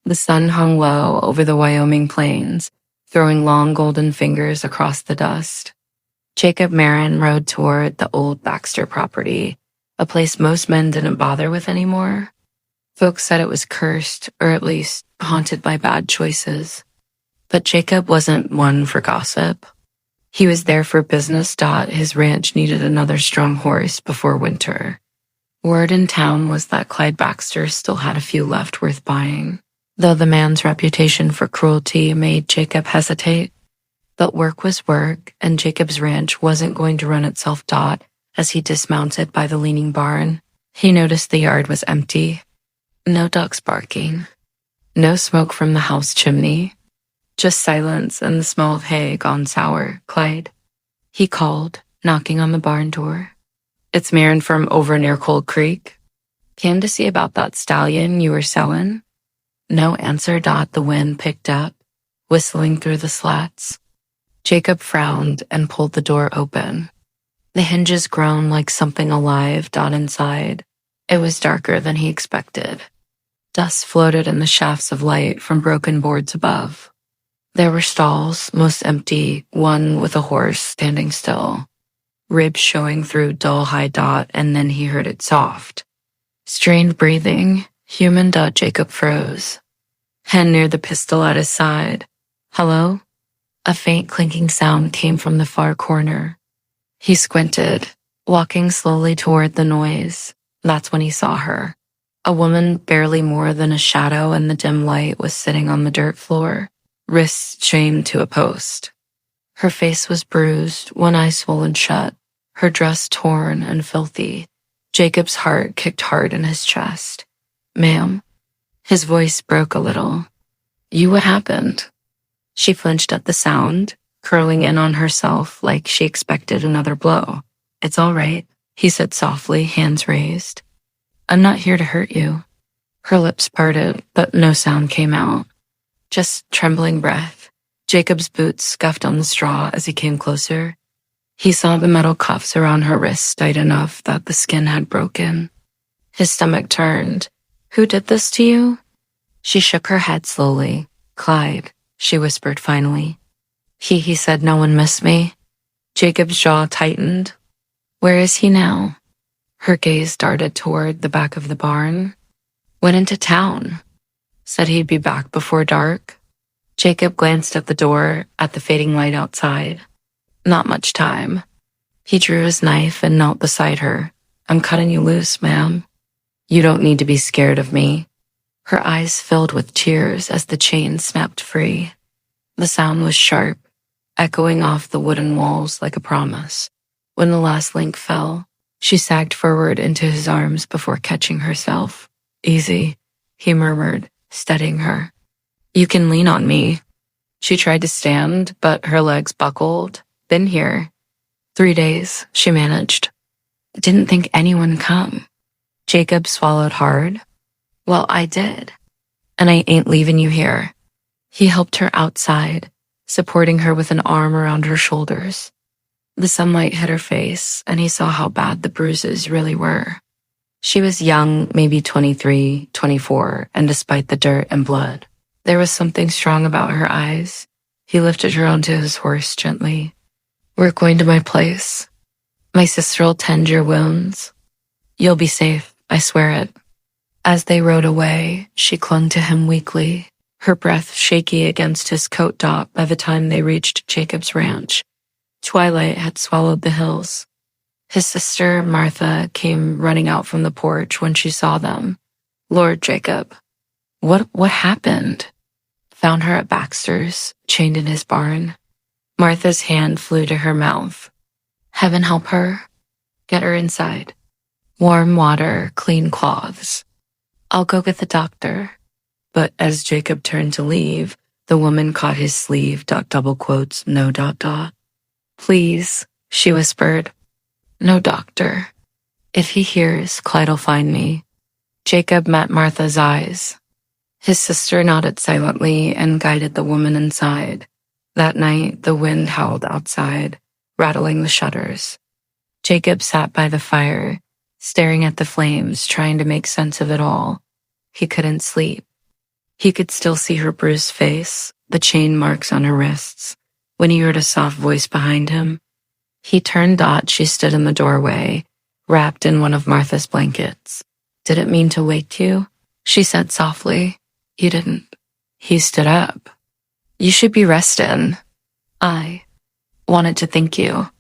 The sun hung low over the Wyoming plains, throwing long golden fingers across the dust. Jacob Merrin rode toward the old Baxter property, a place most men didn't bother with anymore. Folks said it was cursed, or at least haunted by bad choices. But Jacob wasn't one for gossip. He was there for business. His ranch needed another strong horse before winter. Word in town was that Clyde Baxter still had a few left worth buying, though the man's reputation for cruelty made Jacob hesitate. But work was work, and Jacob's ranch wasn't going to run itself. As he dismounted by the leaning barn, he noticed the yard was empty. No ducks barking. No smoke from the house chimney. Just silence and the smell of hay gone sour. Clyde. He called, knocking on the barn door. It's Merrin from over near Cold Creek. Came to see about that stallion you were selling. No answer. The wind picked up, whistling through the slats. Jacob frowned and pulled the door open. The hinges groaned like something alive. Inside. It was darker than he expected. Dust floated in the shafts of light from broken boards above. There were stalls, most empty, one with a horse standing still. Ribs showing through dull high. And then he heard it soft. Strained breathing, human. Jacob froze. Hand near the pistol at his side. Hello? A faint clinking sound came from the far corner. He squinted, walking slowly toward the noise. That's when he saw her. A woman barely more than a shadow in the dim light was sitting on the dirt floor, wrists chained to a post. Her face was bruised, one eye swollen shut, her dress torn and filthy. Jacob's heart kicked hard in his chest. Ma'am? His voice broke a little. What happened? She flinched at the sound, curling in on herself like she expected another blow. It's all right, he said softly, hands raised. I'm not here to hurt you. Her lips parted, but no sound came out. Just trembling breath. Jacob's boots scuffed on the straw as he came closer. He saw the metal cuffs around her wrists tight enough that the skin had broken. His stomach turned. Who did this to you? She shook her head slowly. Clyde, she whispered finally. He said no one missed me. Jacob's jaw tightened. Where is he now? Her gaze darted toward the back of the barn. Went into town. Said he'd be back before dark. Jacob glanced at the door, at the fading light outside. Not much time. He drew his knife and knelt beside her. I'm cutting you loose, ma'am. You don't need to be scared of me. Her eyes filled with tears as the chain snapped free. The sound was sharp, echoing off the wooden walls like a promise. When the last link fell, she sagged forward into his arms before catching herself. Easy, he murmured, steadying her. You can lean on me. She tried to stand, but her legs buckled. Been here. 3 days, she managed. Didn't think anyone come. Jacob swallowed hard. Well, I did. And I ain't leaving you here. He helped her outside, supporting her with an arm around her shoulders. The sunlight hit her face, and he saw how bad the bruises really were. She was young, maybe 23, 24, and despite the dirt and blood, there was something strong about her eyes. He lifted her onto his horse gently. We're going to my place. My sister'll tend your wounds. You'll be safe, I swear it. As they rode away, she clung to him weakly, her breath shaky against his coat top by the time they reached Jacob's ranch. Twilight had swallowed the hills. His sister, Martha, came running out from the porch when she saw them. Lord Jacob. What happened? Found her at Baxter's, chained in his barn. Martha's hand flew to her mouth. Heaven help her. Get her inside. Warm water, clean cloths. I'll go get the doctor. But as Jacob turned to leave, the woman caught his sleeve, double quotes, no. Please, she whispered. No doctor. If he hears, Clyde'll find me. Jacob met Martha's eyes. His sister nodded silently and guided the woman inside. That night, the wind howled outside, rattling the shutters. Jacob sat by the fire, staring at the flames, trying to make sense of it all. He couldn't sleep. He could still see her bruised face, the chain marks on her wrists, when he heard a soft voice behind him. He turned. She stood in the doorway, wrapped in one of Martha's blankets. "Didn't mean to wake you," she said softly. "You didn't." He stood up. "You should be resting." "I wanted to thank you."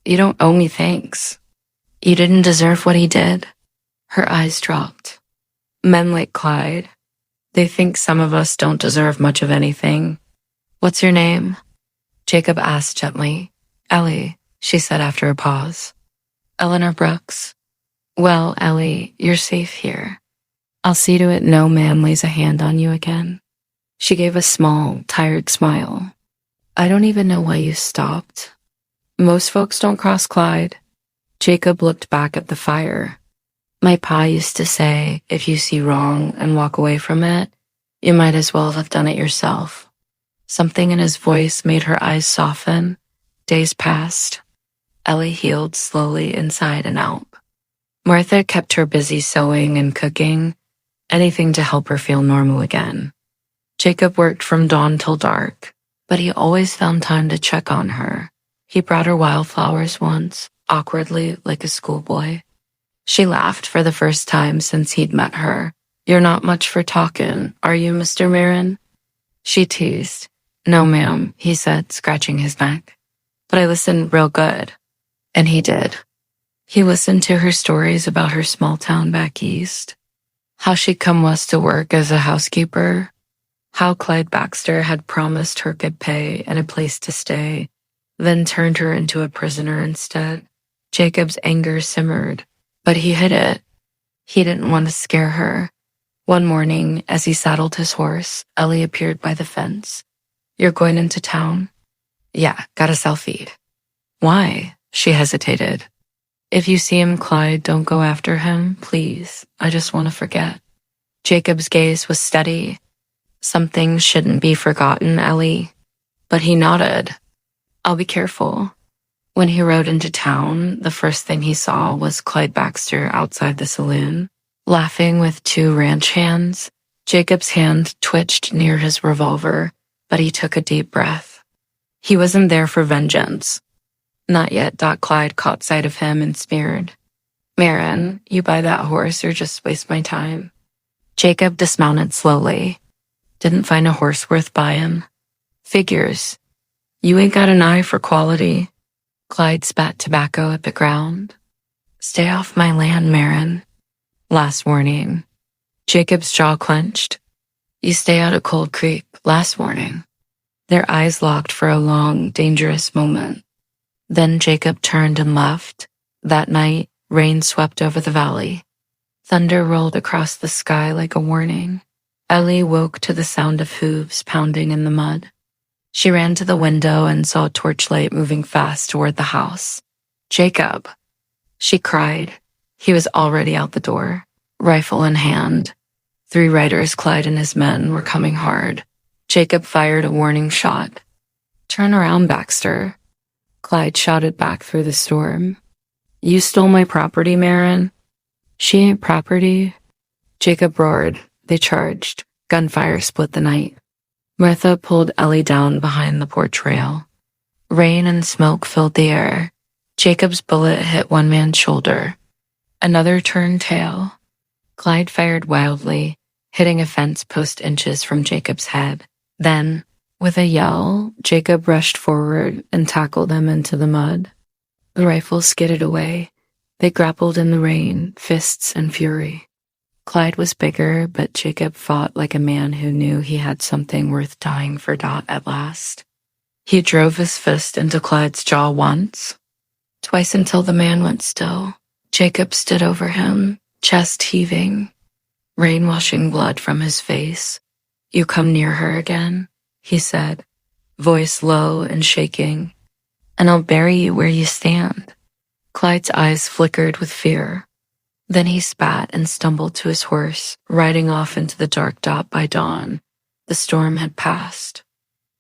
"You don't owe me thanks." "You didn't deserve what he did." Her eyes dropped. "Men like Clyde, they think some of us don't deserve much of anything." "What's your name?" Jacob asked gently. "Ellie," she said after a pause. "Eleanor Brooks." "Well, Ellie, you're safe here. I'll see to it no man lays a hand on you again." She gave a small, tired smile. "I don't even know why you stopped." "Most folks don't cross Clyde." Jacob looked back at the fire. "My pa used to say, if you see wrong and walk away from it, you might as well have done it yourself." Something in his voice made her eyes soften. Days passed. Ellie healed slowly inside and out. Martha kept her busy sewing and cooking, anything to help her feel normal again. Jacob worked from dawn till dark, but he always found time to check on her. He brought her wildflowers once, awkwardly like a schoolboy. She laughed for the first time since he'd met her. "You're not much for talking, are you, Mr. Merrin?" She teased. "No, ma'am," he said, scratching his neck. "But I listened real good." And he did. He listened to her stories about her small town back east, how she'd come west to work as a housekeeper, how Clyde Baxter had promised her good pay and a place to stay, then turned her into a prisoner instead. Jacob's anger simmered, but he hid it. He didn't want to scare her. One morning, as he saddled his horse, Ellie appeared by the fence. "You're going into town?" "Yeah, gotta self-feed." "Why?" She hesitated. "If you see him, Clyde, don't go after him, please. I just want to forget." Jacob's gaze was steady. "Some things shouldn't be forgotten, Ellie." But he nodded. "I'll be careful." When he rode into town, the first thing he saw was Clyde Baxter outside the saloon, laughing with two ranch hands. Jacob's hand twitched near his revolver, but he took a deep breath. He wasn't there for vengeance. Not yet. Clyde caught sight of him and sneered. "Merrin, you buy that horse or just waste my time." Jacob dismounted slowly. "Didn't find a horse worth buying." "Figures. You ain't got an eye for quality." Clyde spat tobacco at the ground. "Stay off my land, Merrin." Last warning. Jacob's jaw clenched. "You stay out of Cold Creek." Last warning. Their eyes locked for a long, dangerous moment. Then Jacob turned and left. That night, rain swept over the valley. Thunder rolled across the sky like a warning. Ellie woke to the sound of hooves pounding in the mud. She ran to the window and saw a torchlight moving fast toward the house. "Jacob!" She cried. He was already out the door, rifle in hand. 3 riders, Clyde and his men, were coming hard. Jacob fired a warning shot. "Turn around, Baxter." Clyde shouted back through the storm. "You stole my property, Merrin." "She ain't property." Jacob roared. They charged. Gunfire split the night. Martha pulled Ellie down behind the porch rail. Rain and smoke filled the air. Jacob's bullet hit one man's shoulder. Another turned tail. Clyde fired wildly, hitting a fence post inches from Jacob's head. Then, with a yell, Jacob rushed forward and tackled him into the mud. The rifle skidded away. They grappled in the rain, fists and fury. Clyde was bigger, but Jacob fought like a man who knew he had something worth dying for. At last. He drove his fist into Clyde's jaw once, twice until the man went still. Jacob stood over him, chest heaving, rain washing blood from his face. "You come near her again," he said, voice low and shaking, "and I'll bury you where you stand." Clyde's eyes flickered with fear. Then he spat and stumbled to his horse, riding off into the dark by dawn. The storm had passed.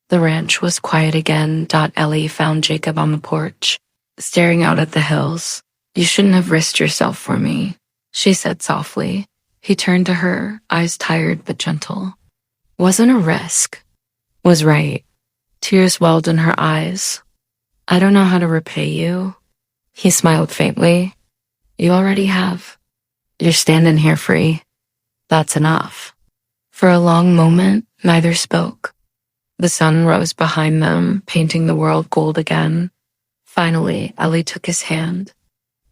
The ranch was quiet again. Ellie found Jacob on the porch, staring out at the hills. "You shouldn't have risked yourself for me," she said softly. He turned to her, eyes tired but gentle. Wasn't a risk. Was right. Tears welled in her eyes. I don't know how to repay you. He smiled faintly. You already have. You're standing here free. That's enough. For a long moment, neither spoke. The sun rose behind them, painting the world gold again. Finally, Ellie took his hand.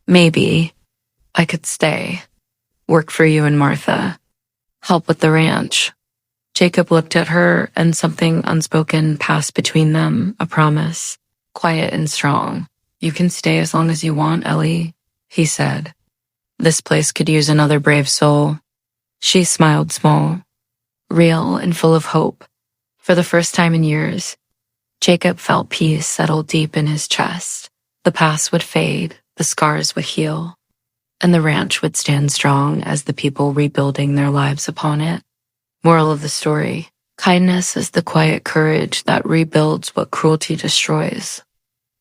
Maybe I could stay, work for you and Martha, help with the ranch. Jacob looked at her, and something unspoken passed between them, a promise, quiet and strong. You can stay as long as you want, Ellie, he said. This place could use another brave soul. She smiled small, real and full of hope. For the first time in years, Jacob felt peace settle deep in his chest. The past would fade, the scars would heal, and the ranch would stand strong as the people rebuilding their lives upon it. Moral of the story: kindness is the quiet courage that rebuilds what cruelty destroys.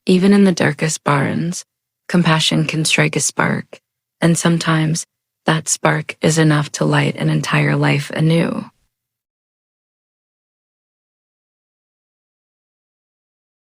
Even in the darkest barns, compassion can strike a spark, and sometimes that spark is enough to light an entire life anew.